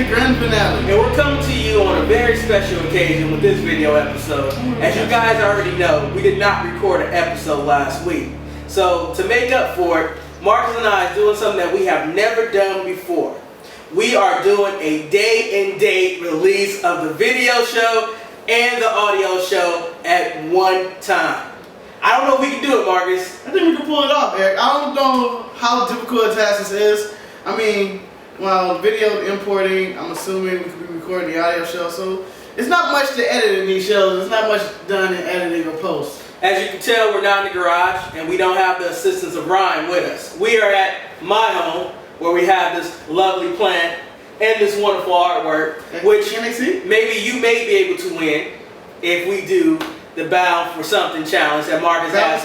grand finale. And we're coming to you on a very special occasion with this video episode. As you guys already know, we did not record an episode last week. So to make up for it, Marcus and I is doing something that we have never done before. We are doing a day and date release of the video show and the audio show at one time. I don't know if we can do it, Marcus. I think we can pull it off, Eric. I don't know how difficult a task this is. I mean, well, video importing, I'm assuming we could be recording the audio show, so it's not much to edit in these shows. It's not much done in editing or post. As you can tell, we're not in the garage, and we don't have the assistance of Ryan with us. We are at my home, where we have this lovely plant and this wonderful artwork, which can they see? Maybe you may be able to win if we do the Bound for Something challenge that Marcus has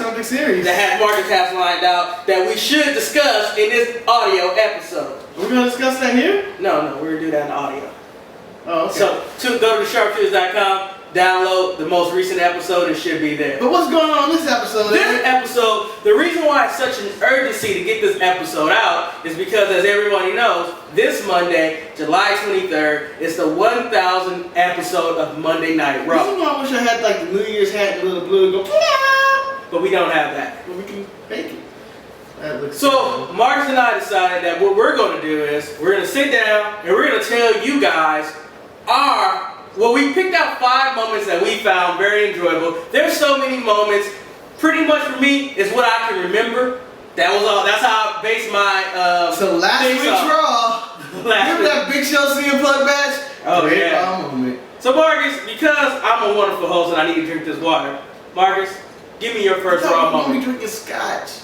lined out that we should discuss in this audio episode. We're going to discuss that here? No, we're going to do that in the audio. Oh, okay. So go to Sharpshooters.com, download the most recent episode, it should be there. But what's going on in this episode? This episode, the reason why it's such an urgency to get this episode out is because, as everybody knows, this Monday, July 23rd, is the 1,000th episode of Monday Night Raw. This is why I wish I had like the New Year's hat and a little blue and go, yeah! But we don't have that. But we can fake it. So, Marcus and I decided that what we're going to do is, we're going to sit down and we're going to tell you guys we picked out 5 moments that we found very enjoyable. There's so many moments. Pretty much for me, is what I can remember. That was all. That's how I based my. So last week's Raw. Remember that Big Show CM Punk match? Oh yeah. Moment. So Marcus, because I'm a wonderful host and I need to drink this water, Marcus, give me your first Raw moment. We drinking scotch.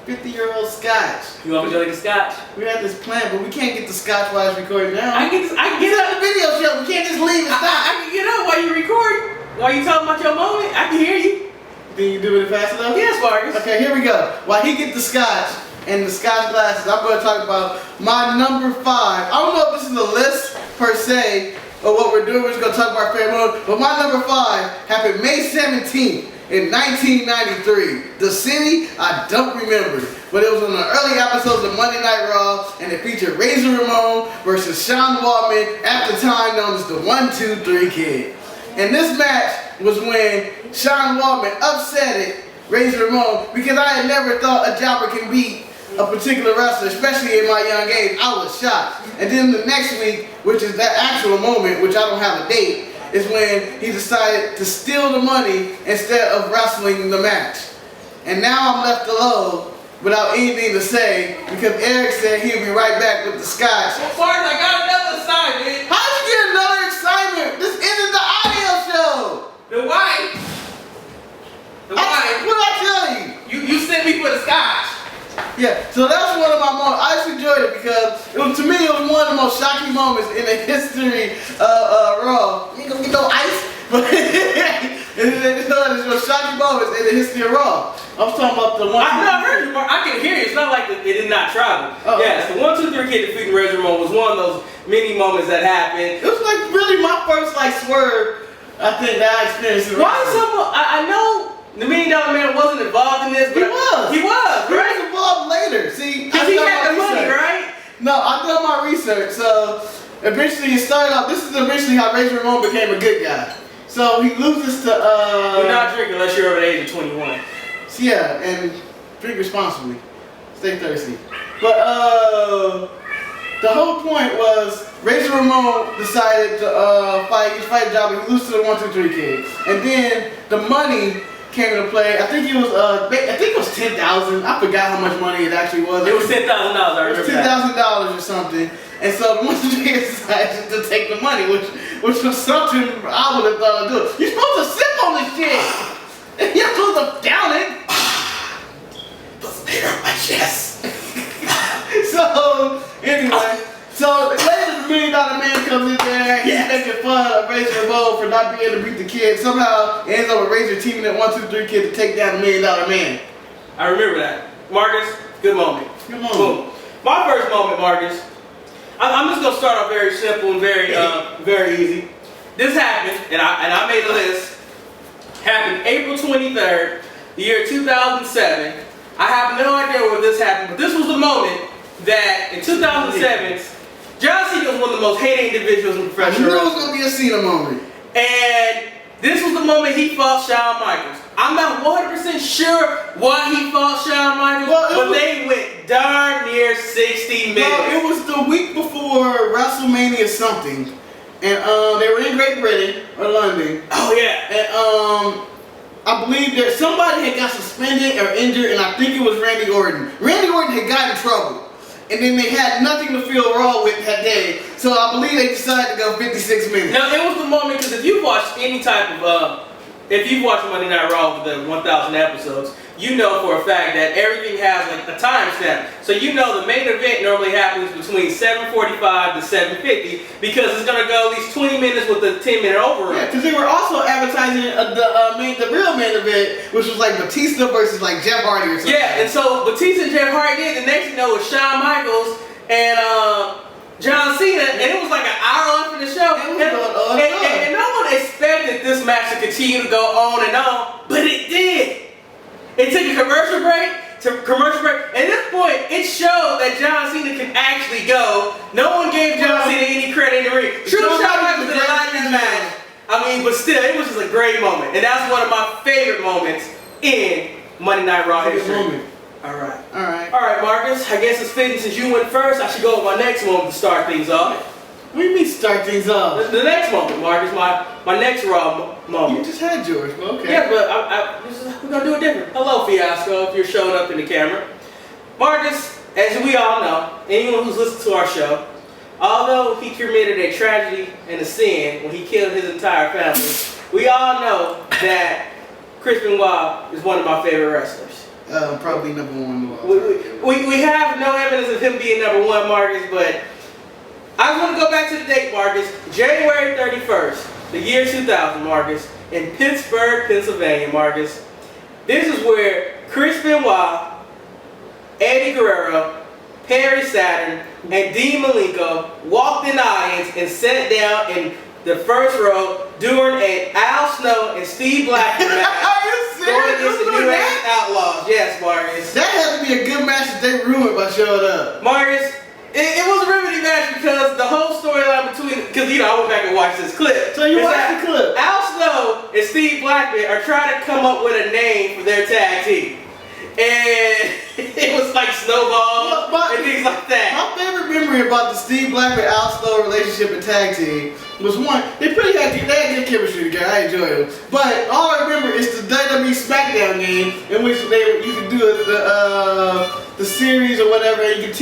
50-year-old scotch. You want me to drink a scotch? We had this plan, but we can't get the scotch while it's recording now. I can get up the video show. We can't just leave and stop. I can get up while you recording. While you talking about your moment, I can hear you. Think you do it fast enough? Yes, Marcus. Okay, here we go. While he gets the scotch and the scotch glasses, I'm going to talk about my number 5. I don't know if this is a list per se or what we're doing. We're just going to talk about our favorite moment. But my number 5 happened May 17th. In 1993, the city I don't remember, but it was on the early episodes of Monday Night Raw, and it featured Razor Ramon versus Sean Waltman, at the time known as the 1-2-3 Kid. And this match was when Sean Waltman upset Razor Ramon because I had never thought a jobber can beat a particular wrestler, especially in my young age. I was shocked. And then the next week, which is that actual moment, which I don't have a date, is when he decided to steal the money instead of wrestling the match. And now I'm left alone without anything to say because Eric said he'll be right back with the scotch. Well, Marcus, I got another assignment. How'd you get another assignment? This isn't the audio show. The wife. What did I tell you? You sent me for the scotch. Yeah, so that's one of my moments. I just enjoyed it because to me it was one of the most shocking moments in the history of Raw. You ain't gonna get no ice, but it's one of the most shocking moments in the history of Raw. I was talking about the one. I heard you, I can hear you. It's not like it did not travel. Oh. Yes, the 1-2-3 Kid defeating Razor Ramon was one of those many moments that happened. It was like really my first swerve I think that I experienced. Why someone? I know. The $1 Million Man wasn't involved in this, but he was, right? He was involved later. See, because he had the money, right? No, I done my research. So eventually it started off. This is eventually how Razor Ramon became a good guy. So he loses to. Do not drink unless you're over the age of 21. So yeah, and drink responsibly. Stay thirsty. But the whole point was Razor Ramon decided to fight a job. He loses to the 1-2-3 Kid, and then the money came into play. I think it was $10,000. I forgot how much money it actually was. It was $10,000. I remember $10,000 or something. And so the 1-2-3 Kid decided to take the money, which was something I would have thought to do. You're supposed to sip on this shit. You're supposed to down it. Doesn't hurt my chest. So anyway. So later the $1 Million Man comes in there, he's making fun of Razor Ramon for not being able to beat the Kid. Somehow it ends up with Razor teaming that 1-2-3 Kid to take down the $1 Million Man. I remember that. Marcus, good moment. Good moment. Boom. My first moment, Marcus, I'm just going to start off very simple and very easy. This happened, and I made a list, happened April 23rd, the year 2007. I have no idea where this happened, but this was the moment that in 2007, John Cena was one of the most hated individuals in I professional knew it was wrestling. gonna be a Cena moment. And this was the moment he fought Shawn Michaels. I'm not 100% sure why he fought Shawn Michaels, but they went darn near 60 minutes. Well, it was the week before WrestleMania something, and they were in Great Britain or London. Oh yeah. And I believe that somebody had got suspended or injured, and I think it was Randy Orton. Randy Orton had got in trouble, and then they had nothing to feel wrong with that day. So I believe they decided to go 56 minutes. Now it was the moment, because if you watched any type of if you've watched Monday Night Raw for the 1,000 episodes, you know for a fact that everything has like a timestamp. So you know the main event normally happens between 7:45 to 7:50 because it's gonna go at least 20 minutes with a 10-minute overrun. Yeah, because they were also advertising the real main event, which was like Batista versus like Jeff Hardy or something. Yeah, and so Batista and Jeff Hardy did. The next thing you know was Shawn Michaels and John Cena, and it was like an hour left in the show. And no one expected this match to continue to go on and on, but it did. It took a commercial break, and at this point, it showed that John Cena can actually go. No one gave John Cena any credit in the ring. Sure, Shawn Michaels did a lot in that match. I mean, but still, it was just a great moment, and that's one of my favorite moments in Monday Night Raw history. All right, Marcus. I guess it's fitting since you went first. I should go with my next moment to start things off. What do you mean start things off? The next moment, Marcus. My next Raw moment. You just had yours, but okay. Yeah, but we're gonna do it different. Hello, Fiasco. If you're showing up in the camera, Marcus. As we all know, anyone who's listened to our show, although he committed a tragedy and a sin when he killed his entire family, we all know that Chris Benoit is one of my favorite wrestlers. Probably number one. We have no evidence of him being number one, Marcus, but I want to go back to the date, Marcus. January 31st, the year 2000, Marcus, in Pittsburgh, Pennsylvania, Marcus. This is where Chris Benoit, Eddie Guerrero, Perry Saturn, and Dean Malenko walked in the audience and sat down in the first row during an Al Snow and Steve Blackman match. Are you serious? The New Age Outlaws. Yes, Marcus. That had to be a good match that they ruined by showing up. Marcus, it was a riveting match because the whole storyline between, because I went back and watched this clip. So you watched the clip? Al Snow and Steve Blackman are trying to come up with a name for their tag team. And it was like Snowball and things like that. My favorite memory about the Steve Blackman Al Snow relationship and tag team was one, they had good chemistry together. I enjoyed them. But all I remember is the WWE SmackDown game in which you could do the series or whatever, and you could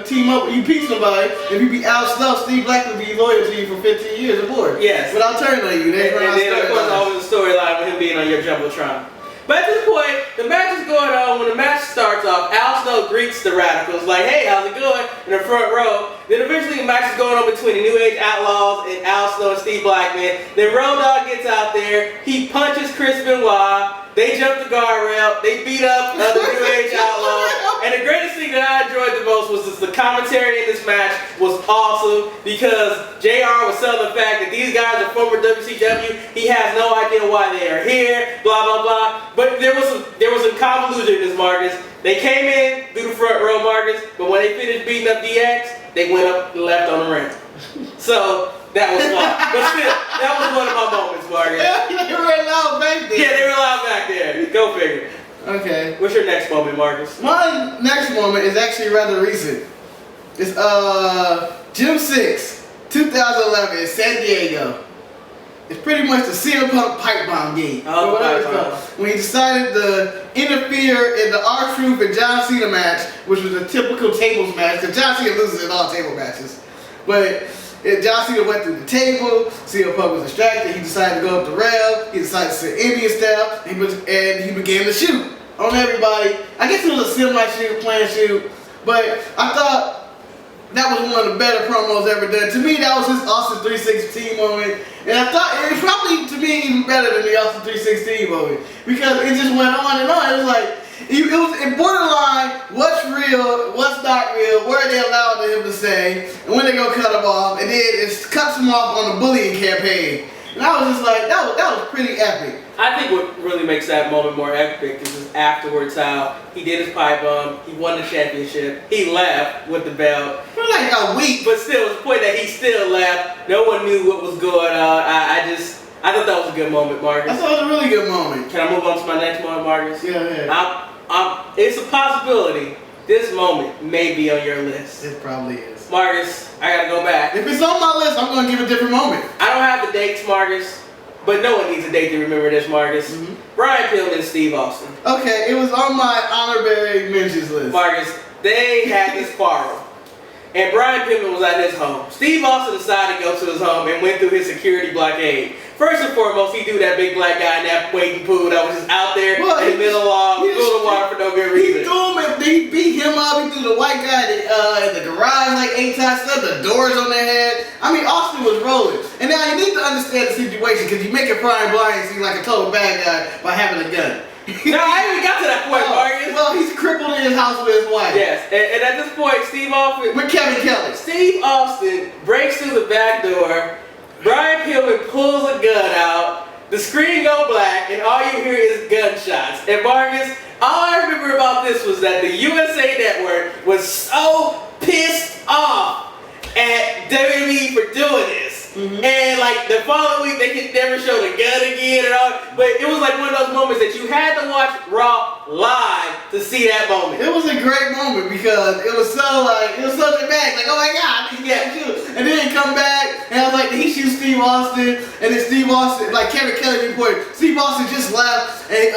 team up, you beat somebody, if you beat Al Snow, Steve Blackman would be loyal to you for 15 years or more. Yes. Without turning on you. And then of course always the storyline with him being on your Jumbotron. But at this point, the match is going on. When the match starts off, Al Snow greets the Radicals like, "Hey, how's it going?" in the front row. Then eventually the match is going on between the New Age Outlaws and Al Snow and Steve Blackman. Then Road Dogg gets out there. He punches Chris Benoit. They jump the guardrail. They beat up the New Age Outlaws. And the greatest thing that I enjoyed the most was just the commentary in this match was awesome because JR was selling the fact that these guys are former WCW. He has no idea why they are here, blah, blah, blah. But there was some convolution in this, Marcus. They came in through the front row, Marcus, but when they finished beating up DX, they went up and left on the ramp. So that was fun. But still, that was one of my moments, Marcus. They were allowed back there. Yeah, they were allowed back there. Go figure. Okay. What's your next moment, Marcus? My next moment is actually rather recent. It's June 6, 2011 in San Diego. It's pretty much the CM Punk pipe bomb game. Oh, or whatever it's called. When he decided to interfere in the R-Truth and John Cena match, which was a typical tables match, because John Cena loses in all table matches. But John Cena went through the table, CM Punk was distracted, he decided to go up the rail, he decided to sit Indian style, and he began to shoot on everybody. I guess it was a semi-shoot, planned shoot, but I thought that was one of the better promos ever done. To me, that was his Austin 316 moment. And I thought it was probably, to me, even better than the Austin 316 moment. Because it just went on and on. It was like, it was in borderline, what's real, what's not real, what are they allowed him to say, and when they gonna cut him off. And then it cuts him off on the bullying campaign. And I was just like, that was pretty epic. I think what really makes that moment more epic is just afterwards how he did his pipe bomb, he won the championship, he left with the belt. For like a week. But still, it was the point that he still left. No one knew what was going on. I thought that was a good moment, Marcus. I thought it was a really good moment. Can I move on to my next moment, Marcus? Yeah. It's a possibility this moment may be on your list. It probably is. Marcus, I gotta go back. If it's on my list, I'm gonna give a different moment. I don't have the dates, Marcus, but no one needs a date to remember this, Marcus. Brian Pillman and Steve Austin. Okay, it was on my honorary mentions list. Marcus, they had this quarrel. And Brian Pillman was at his home. Steve Austin decided to go to his home and went through his security blockade. First and foremost, he threw that big black guy in that waiting pool that was just out there in the middle of the water for no good reason. He threw him and he beat him up. He threw the white guy in the garage like 8 times, stuck the doors on their head. I mean, Austin was rolling. And now you need to understand the situation because you make it Brian Blind seem like a total bad guy by having a gun. No, I haven't got to that point, Marcus. Well, he's crippled in his house with his wife. Yes, and at this point, Steve Austin... With Kevin Kelly. Steve Austin breaks through the back door. Brian Pillman pulls a gun out. The screen go black, and all you hear is gunshots. And Marcus, all I remember about this was that the USA Network was so pissed off at WWE for doing this. And like the following week, they could never show the gun again and all. But it was like one of those moments that you had to watch Raw live to see that moment. It was a great moment because it was so dramatic. Like, oh my God, he got shoot. And then he come back, and I was like, did he shoot Steve Austin? And then Steve Austin, like Kevin Kelly reported, Steve Austin just left, and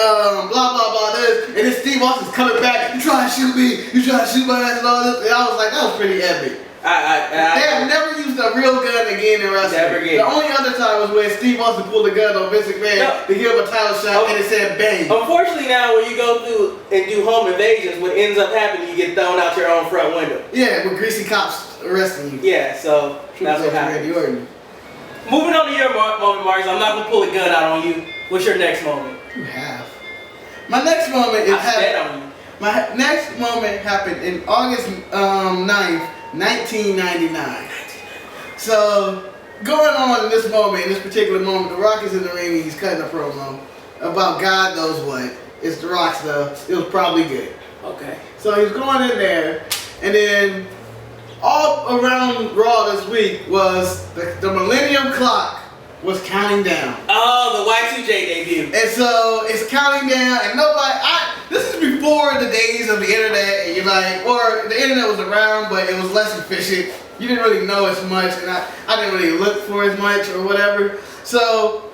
blah blah blah this. And then Steve Austin's coming back. You trying to shoot me? You trying to shoot my ass and all this? And I was like, that was pretty epic. They have never used a real gun again in wrestling. Never again. The only other time was when Steve Austin pulled a gun on Vince McMahon to give him a title shot and it said bang. Unfortunately now when you go through and do home invasions, what ends up happening, you get thrown out your own front window. Yeah, with greasy cops arresting you. Yeah, so that's what happened. Moving on to your moment, Marcus, I'm not going to pull a gun out on you. What's your next moment? You have. My next moment is My next moment happened in August 9th, 1999. So, going on in this moment, in this particular moment, The Rock is in the ring and he's cutting a promo about God knows what. It's The Rock stuff. It was probably good. Okay. So he's going in there, and then all around Raw this week was the Millennium Clock was counting down. Oh, the Y2J debut. And so it's counting down, and this is before the days of the internet, and you're like, or the internet was around, but it was less efficient. You didn't really know as much, and I didn't really look for as much or whatever. So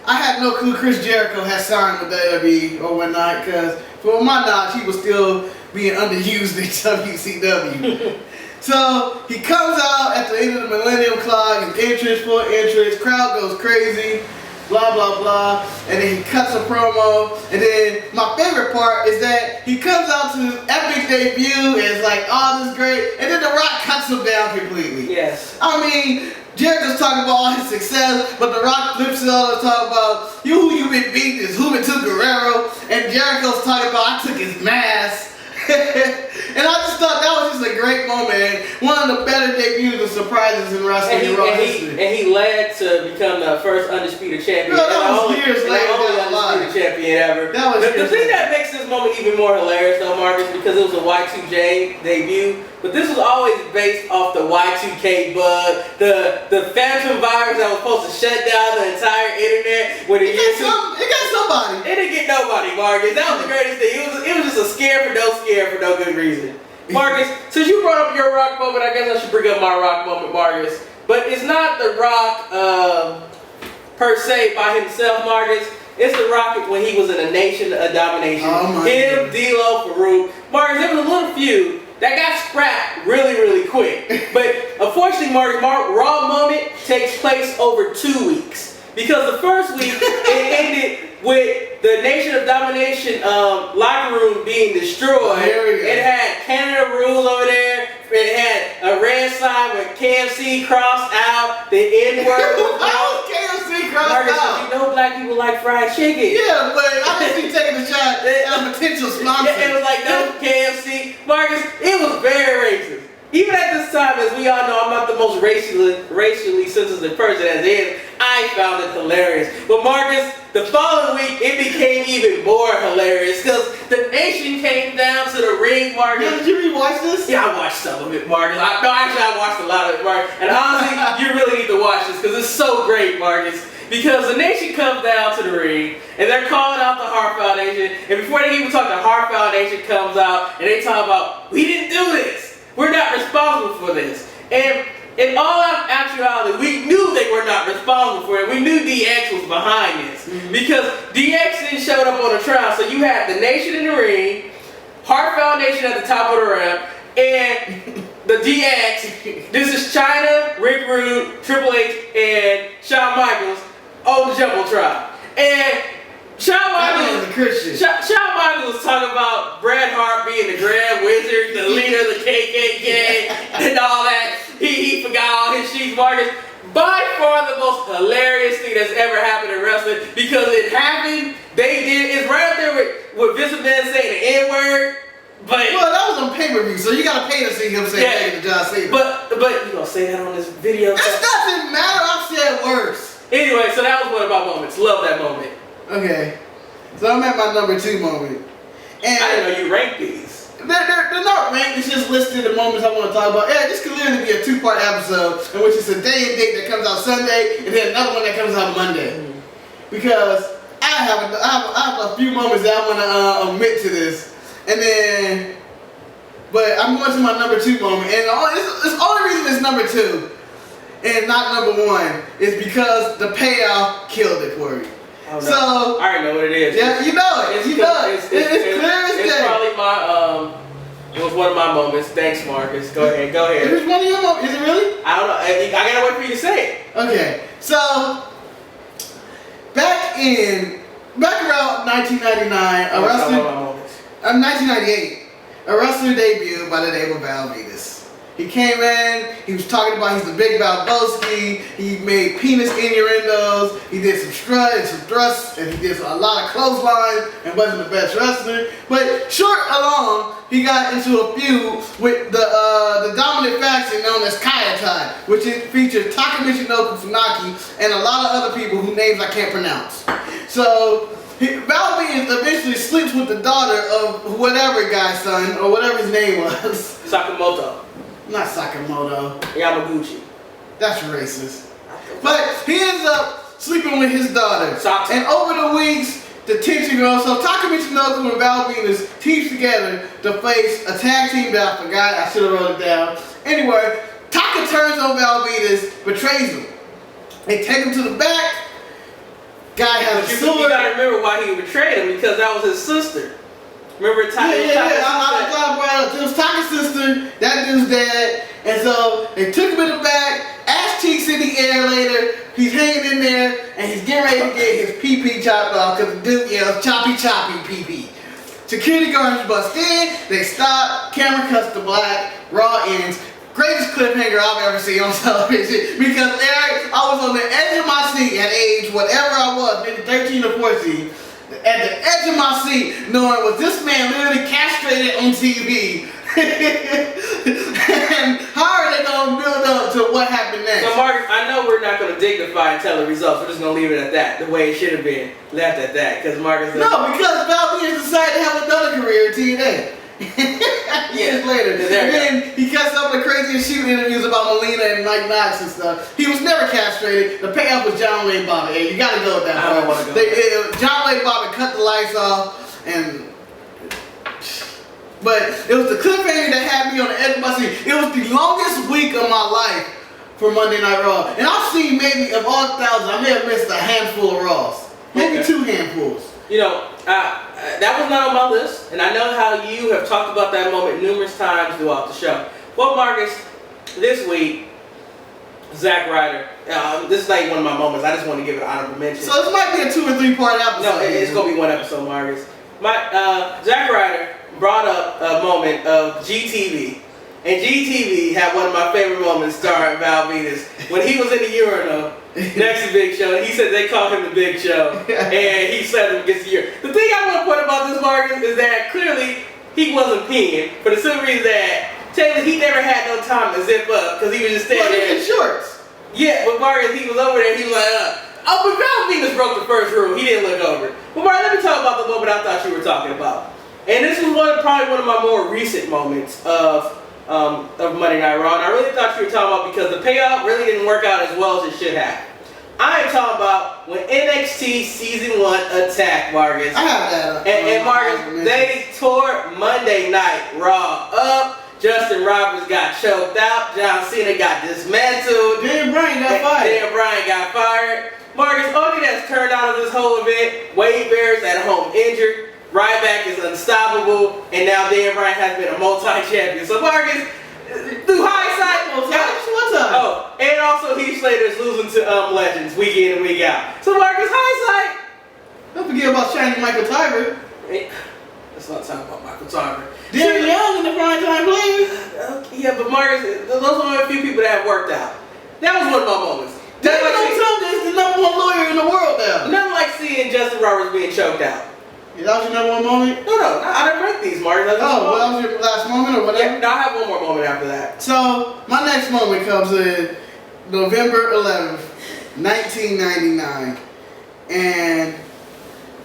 I had no clue Chris Jericho had signed with WWE or whatnot, because for my knowledge, he was still being underused in WCW. So he comes out at the end of the Millennium Clock, his entrance, full entrance, crowd goes crazy, blah blah blah, and then he cuts a promo, and then my favorite part is that he comes out to his epic debut, and it's like, oh, this is great, and then The Rock cuts him down completely. Yes. I mean, Jericho's talking about all his success, but The Rock flips it all and talking about, who you been beating is Juventud Guerrero, and Jericho's talking about, I took his mask. And I just thought that was just a great moment, and one of the better debuts and surprises in wrestling in Raw history. And he led to become the first undisputed champion. No, that was years later. The only undisputed champion ever. That was the thing that makes this moment even more hilarious though, Marcus, because it was a Y2J debut, but this was always based off the Y2K bug, the phantom virus that was supposed to shut down the entire internet. It got somebody. It didn't get nobody, Marcus. That was the greatest thing. It was just a scare for no good reason. Marcus, since you brought up your Rock moment, I guess I should bring up my Rock moment, Marcus. But it's not The Rock per se by himself, Marcus. It's The Rock when he was in a Nation of Domination. Oh Him, D'Lo, Farouk. Marcus, there was a little feud that got scrapped really, really quick. But unfortunately, Marcus, Raw moment takes place over 2 weeks. Because the first week, it ended with the Nation of Domination locker room being destroyed. It had Canada Rule over there. It had a red sign with KFC crossed out. The N-word was out. KFC crossed Marcus, out. you know black people like fried chicken. Yeah, but I just be taking a shot at a potential sponsor. Yeah, it was like, no KFC. Marcus, it was very racist. Even at this time, as we all know, I'm not the most racially sensitive person as is. I I found it hilarious. But Marcus, the following week, it became even more hilarious because the nation came down to the ring, Marcus. Yeah, did you rewatch this? Yeah, I watched some of it, Marcus. I watched a lot of it, Marcus. And honestly, you really need to watch this because it's so great, Marcus. Because the nation comes down to the ring and they're calling out the Heart Foundation. And before they even talk, the Heart Foundation comes out and they talk about, we didn't do this. We're not responsible for this. And in all actuality, we knew they were not responsible for it. We knew DX was behind this. Because DX didn't show up on the trial. So you had the nation in the ring, Heart Foundation at the top of the ramp, and the DX. This is China, Rick Rude, Triple H, and Shawn Michaels on the Jumbotron. And Shawn Michaels was talking about Bret Hart being the Grand Wizard, the leader of the KKK, and all that. He forgot all his sheets, Marcus. By far the most hilarious thing that's ever happened in wrestling because it happened. They did. It's right up there with Vince McMahon saying the N-word. But well, that was on pay-per-view, so you gotta pay to see him say that to John Cena. But you gonna say that on this video? That doesn't matter. I've said worse. Anyway, so that was one of my moments. Love that moment. Okay, so I'm at my number 2 moment. And I didn't know you ranked these. They're not ranked. It's just listed the moments I want to talk about. Yeah, this could literally be a 2-part episode in which it's a day and date that comes out Sunday, and then another one that comes out Monday. Because I have a few moments that I want to omit to this. And then, but I'm going to my number 2 moment, and the only reason it's number 2 and not number 1 is because the payoff killed it for me. Oh, no. So I already know what it is. Yeah, you know it. It's clear as day. It's probably my it was one of my moments. Thanks, Marcus. Go ahead. It was one of your moments. Is it really? I don't know. I gotta wait for you to say it. Okay, so back around 1999, a wrestler. 1998, a wrestler debuted by the name of Val Venis. He came in, he was talking about he's the big Valboski, he made penis innuendos, he did some strut and some thrusts, and he did a lot of clotheslines and wasn't the best wrestler. But short along, he got into a feud with the dominant faction known as Kayatai, which features Taka Michinoku Funaki and a lot of other people whose names I can't pronounce. So Val Venis eventually sleeps with the daughter of whatever guy's son, or whatever his name was. Sakamoto. Not Sakamoto. Yamaguchi. That's racist. But he ends up sleeping with his daughter. And over the weeks, the tension grows. So Taka Michinoku and Val Venis teams together to face a tag team that I forgot. I should have wrote it down. Anyway, Taka turns on Val Venis, betrays him. They take him to the back. Guy has a sword. You gotta remember why he betrayed him, because that was his sister. Remember Taka? It was Taka's sister, that dude's dad, and so they took him in the back, ass cheeks in the air later, he's hanging in there, and he's getting ready to get his pee-pee chopped off, because the dude yells, choppy pee-pee. Security guards bust in, they stop, camera cuts to black, Raw ends. Greatest cliffhanger I've ever seen on television, because I was on the edge of my seat at age whatever I was, maybe 13 or 14, at the edge of my seat, knowing was this man literally castrated on TV, and how are they going to build up to what happened next? So Marcus, I know we're not going to dignify and tell the results, we're just going to leave it at that, the way it should have been left at that, because Marcus... No, because Val Venis decided to have another career at TNA. Years later, and then he cuts up the craziest shoot interviews about Melina and Mike Knox and stuff. He was never castrated. The payoff was John Wayne Bobbitt. Hey, you gotta go with that. I don't want to go. John Wayne Bobbitt cut the lights off, but it was the cliffhanger that had me on the edge of my seat. It was the longest week of my life for Monday Night Raw, and I've seen maybe of all thousands, I may have missed a handful of Raws, maybe 2 handfuls. You know, that was not on my list, and I know how you have talked about that moment numerous times throughout the show. Well, Marcus, this week, Zack Ryder, this is like one of my moments. I just want to give it an honorable mention. So this might be a 2 or 3 part episode. No, it's going to be one episode, Marcus. Zack Ryder brought up a moment of GTV. And GTV had one of my favorite moments starring Val Venis when he was in the urinal next to Big Show. And he said they called him the Big Show, and he said him against the urinal. The thing I want to point about this, Marcus, is that clearly he wasn't peeing for the simple reason that technically he never had no time to zip up because he was just standing there. In shorts. Yeah, but Marcus, he was over there. He was like, oh, but Val Venus broke the first rule. He didn't look over. But Marcus, let me talk about the moment I thought you were talking about. And this was probably one of my more recent moments of Monday Night Raw. And I really thought you were talking about because the payoff really didn't work out as well as it should have. I am talking about when NXT Season 1 attacked, Marcus. I have that. And Marcus, they tore Monday Night Raw up. Justin Roberts got choked out. John Cena got dismantled. Daniel Bryan got fired. Daniel Bryan got fired. Marcus, only that's turned out of this whole event, Wade Barrett's at home injured. Ryback is unstoppable. And now Daniel Bryan has been a multi-champion. So Marcus, through hindsight, oh, and also Heath Slater's losing to Legends week in and week out. So Marcus, hindsight. Don't forget about Shiny Michael Tiger. Let's not talk about Michael Tiger. Darren Young in the prime time playing. Yeah, but Marcus, those are only a few people that have worked out. That was one of my moments. David Otunga is the #1 lawyer in the world now. Nothing like seeing Justin Roberts being choked out. Yeah, that was your #1 moment? No, I didn't rank these, Marcus. Well, that was your last moment or whatever? Yeah, no, I have one more moment after that. So, my next moment comes in November 11th, 1999. And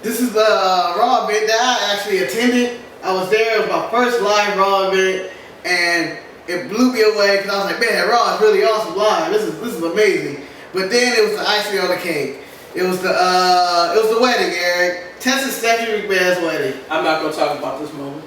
this is the Raw event that I actually attended. I was there. It was my first live Raw event. And it blew me away because I was like, man, Raw is really awesome live. This is amazing. But then it was the icing on the cake. It was the wedding, Eric. Tess and Stephanie McMahon's wedding. I'm not going to talk about this moment.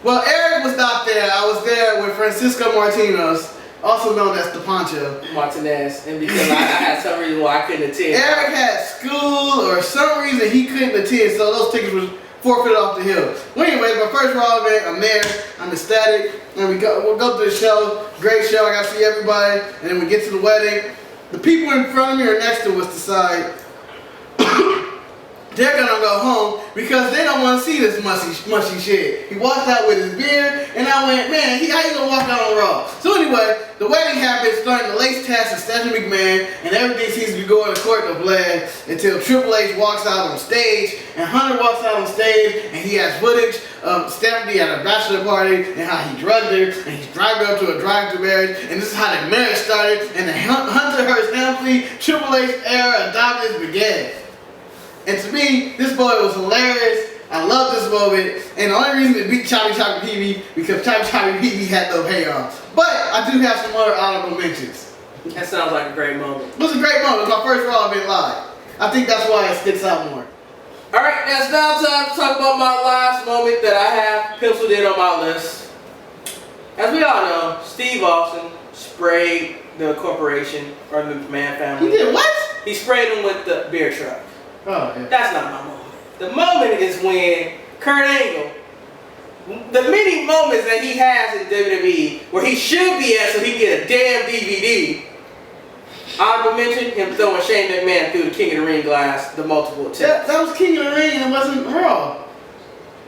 Well, Eric was not there. I was there with Francisco Martinez, also known as the Poncho. Martinez. And because I had some reason why I couldn't attend. Eric had school or some reason he couldn't attend, so those tickets were forfeited off the hill. Well, anyway, my first Raw event, I'm there. I'm ecstatic. And we'll go to the show. Great show. I got to see everybody. And then we get to the wedding. The people in front of me or next to us decide they're gonna go home because they don't want to see this mushy shit. He walked out with his beard, and I went, man, how you gonna walk out on Raw? So anyway, the wedding happens, starting to lace Tess and Stephanie McMahon, and everything seems to be going according to plan until Triple H walks out on stage, and Hunter walks out on stage, and he has footage of Stephanie at a bachelor party, and how he drugged her, and he's driving her up to a drive-thru marriage, and this is how the marriage started, and the Hunter Hearst Helmsley Triple H era of dominance began. And to me, this boy was hilarious. I love this moment. And the only reason it beat Choppy Choppy PB because Choppy Choppy PB had no payoff. But I do have some other honorable mentions. That sounds like a great moment. It was a great moment. It was my first Raw event live. I think that's why it sticks out more. Alright, now it's now time to talk about my last moment that I have penciled in on my list. As we all know, Steve Austin sprayed the corporation, or the McMahon family. He did what? He sprayed them with the beer truck. Oh, yeah. That's not my moment. The moment is when Kurt Angle, the many moments that he has in WWE where he should be at so he can get a damn DVD. Honorable mention, him throwing Shane McMahon through the King of the Ring glass, the multiple attempts. That was King of the Ring and it wasn't Raw.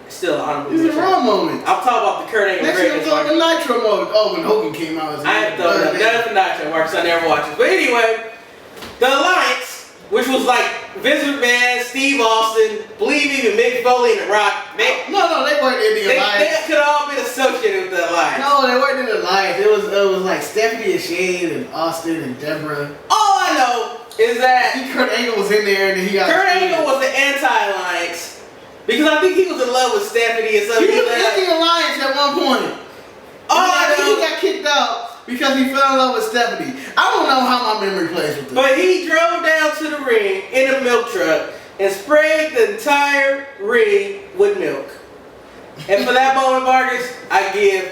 Still an honorable This mention. is a Raw moment. I'm talking about the Kurt Angle Next year, I'm talking Nitro moment. Oh, when Hogan came out. I ain't throwing up none for Nitro Marks. I never watched it. But anyway, the Alliance, which was like Vince McMahon, Steve Austin, believe even Mick Foley and The Rock. No, they weren't in the Alliance. They could all been associated with the Alliance. No, they weren't in the Alliance. It was like Stephanie and Shane and Austin and Deborah. All I know is that I think Kurt Angle was in there and then he got Kurt Angle was the anti-Alliance because I think he was in love with Stephanie and so he was in the Alliance at one point. All I know, he got kicked out because he fell in love with Stephanie. I don't know how my memory plays with this. But he drove down to the ring in a milk truck and sprayed the entire ring with milk. And for that moment, Marcus, I give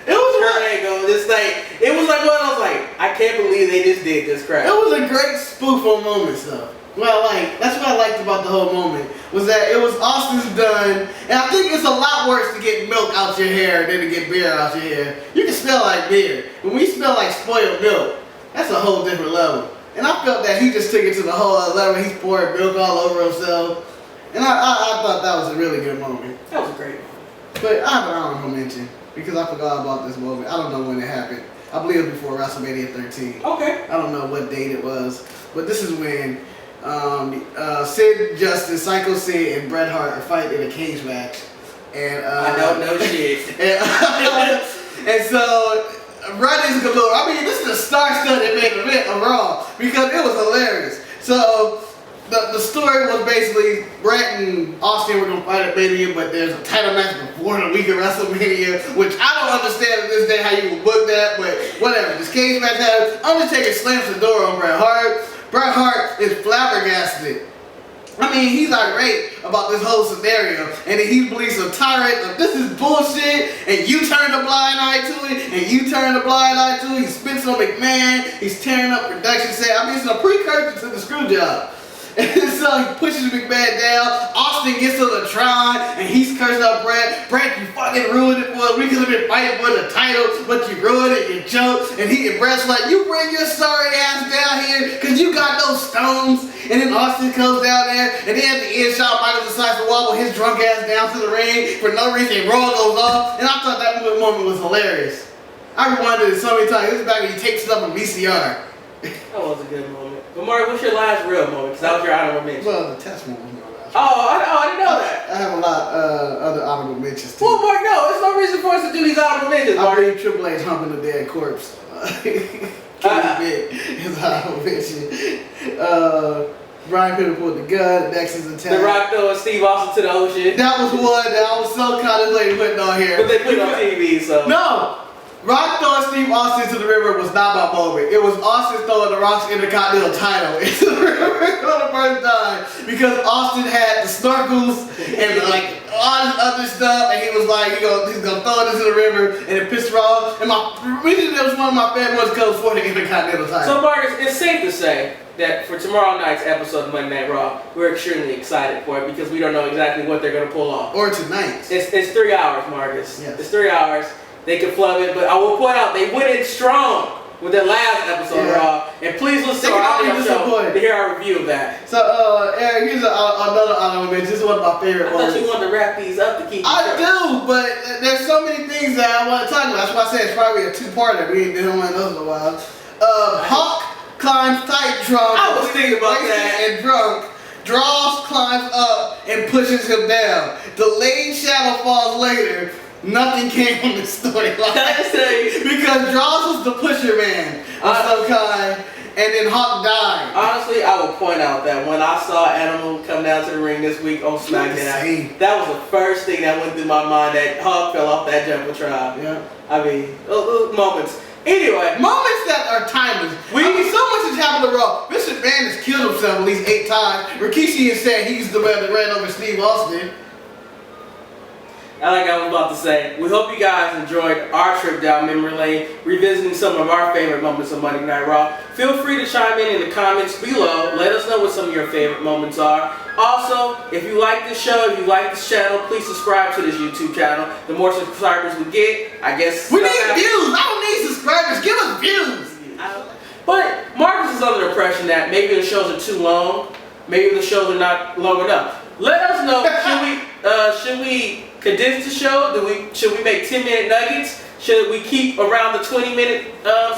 Kurt Angle this thing. It was like what I was like, I can't believe they just did this crap. It was a great spoof on moments though. Well, that's what I liked about the whole moment was that it was Austin's done, and I think it's a lot worse to get milk out your hair than to get beer out your hair. You can smell like beer, but when you smell like spoiled milk, that's a whole different level. And I felt that he just took it to the whole other level. He poured milk all over himself, and I thought that was a really good moment. That was a great moment. But I have an honorable mention because I forgot about this moment. I don't know when it happened. I believe it was before WrestleMania 13. Okay. I don't know what date it was, but this is when Sid Justice, Psycho Sid, and Bret Hart are fighting in a cage match. And I don't know shit. And so run-ins galore. I mean, this is a star-studded main event of Raw because it was hilarious. So the story was basically Bret and Austin were gonna fight at Mania, but there's a title match before the week of WrestleMania, which I don't understand to this day how you would book that, but whatever. This cage match happens. Undertaker slams the door on Bret Hart. Bret Hart is flabbergasted. I mean, he's irate about this whole scenario, and then he believes a tirade of this is bullshit, and you turn a blind eye to it, and you turn a blind eye to it. He spits on McMahon, he's tearing up production, saying, I mean, it's a precursor to the screw job. And so he pushes McMahon down. Austin gets on the Tron, and he's cursing out Bret. Bret, you fucking ruined it for us. We could have been fighting for the title, but you ruined it, you joke. And Bret's like, you bring your sorry ass down here, because you got no stones. And then Austin comes down there, and then at the end, Shawn Michaels decides to wobble his drunk ass down to the ring for no reason. Raw goes off, and I thought that moment was hilarious. I rewinded it so many times. This is back when he takes stuff on VCR. That was a good moment. But Mark, what's your last real moment? Because that was your honorable mention. Well, the test one was my last. I didn't know that. I have a lot other honorable mentions too. Well, Mark, no, there's no reason for us to do these honorable mentions, I Mark. believe Triple H humping a dead corpse. Kenny Big is honorable mention. Brian could have pulled the gun. Next is attack. The Rock throwing Steve Austin to the ocean. That was one that I was so contemplating putting on here. But they put it on TV, so. No! Rock throwing Steve Austin to the river was not my moment. It was Austin throwing the Rock's Intercontinental title into the river for the first time because Austin had the snorkels and like all this other stuff, and he was like, he's gonna throw it into the river, and it pissed Raw. And the reason it was one of my favorite ones because for the Intercontinental title. So, Marcus, it's safe to say that for tomorrow night's episode of Monday Night Raw, we're extremely excited for it because we don't know exactly what they're gonna pull off. Or tonight. It's 3 hours, Marcus. Yes. It's 3 hours. They can flub it, but I will point out they went in strong with their last episode of Raw. And please listen to our audio show to hear our review of that. So, Eric, here's another honorable mention. This is one of my favorite ones. I thought you wanted to wrap these up to keep. I do, but there's so many things that I want to talk about. That's why I said it's probably a two-parter. We ain't been on those in a while. Hawk climbs tight drunk. I was thinking about that. And drunk. Draws, climbs up, and pushes him down. Delayed shadow falls later. Nothing came from the storyline. Because Draws was the pusher man of some kind, and then Hawk died. Honestly, I will point out that when I saw Animal come down to the ring this week on SmackDown, that was the first thing that went through my mind, that Hawk fell off that Jumbotron. Yeah. I mean, moments. Anyway, moments that are timeless. So much has happened to Raw. Vince McMahon has killed himself at least 8 times. Rikishi has said he's the man that ran over Steve Austin. Like I was about to say, we hope you guys enjoyed our trip down memory lane, revisiting some of our favorite moments of Monday Night Raw. Feel free to chime in the comments below. Let us know what some of your favorite moments are. Also, if you like this show, if you like this channel, please subscribe to this YouTube channel. The more subscribers we get, I guess... We need views! I don't need subscribers! Give us views! But Marcus is under the impression that maybe the shows are too long. Maybe the shows are not long enough. Let us know, should we condense the show? Should we make 10-minute nuggets? Should we keep around the 20-minute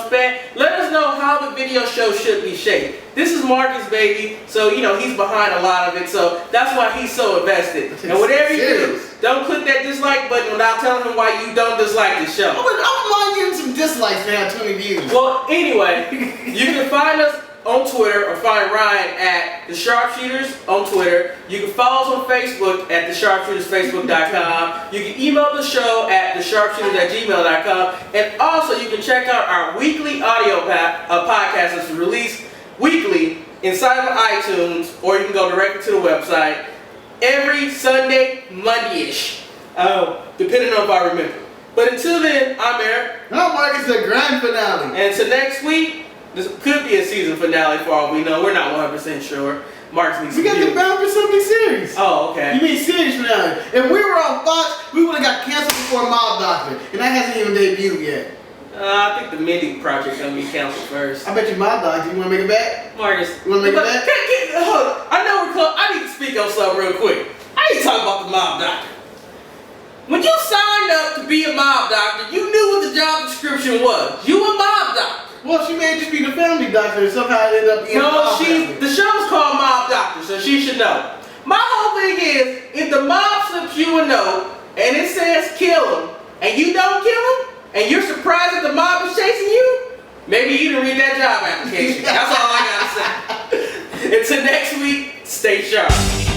span? Let us know how the video show should be shaped. This is Marcus, baby, so you know he's behind a lot of it, so that's why he's so invested. And whatever you do, don't click that dislike button without telling him why you don't dislike the show. I don't mind getting some dislikes to have 20 views. Well, anyway, you can find us on Twitter, or find Ryan at The Sharpshooters on Twitter. You can follow us on Facebook at TheSharpshootersFacebook.com. You can email the show at TheSharpshooters@gmail.com. And also, you can check out our weekly audio podcast that's released weekly inside of iTunes, or you can go directly to the website every Sunday, Monday-ish, depending on if I remember. But until then, I'm Eric. I'm Marcus, the grand finale. And until next week, this could be a season finale for all we know. We're not 100% sure. Marcus needs to. We got the Bound for Something series. Oh, okay. You mean series finale? If we were on Fox, we would have got canceled before Mob Doctor, and that hasn't even debuted yet. I think the Mindy project's gonna be canceled first. I bet you Mob Doctor. You want to make it back? Marcus, you want to make it back? Hold on. I know we're close. I need to speak on something real quick. I need to talk about the Mob Doctor. When you signed up to be a Mob Doctor, you knew what the job description was. You a Mob Doctor. Well, she may just be the family doctor and somehow it ended up being the show's called Mob Doctor, so she should know. My whole thing is, if the mob slips you a note and it says kill him, and you don't kill him, and you're surprised that the mob is chasing vacation. That's all I gotta say. Until next week, stay sharp.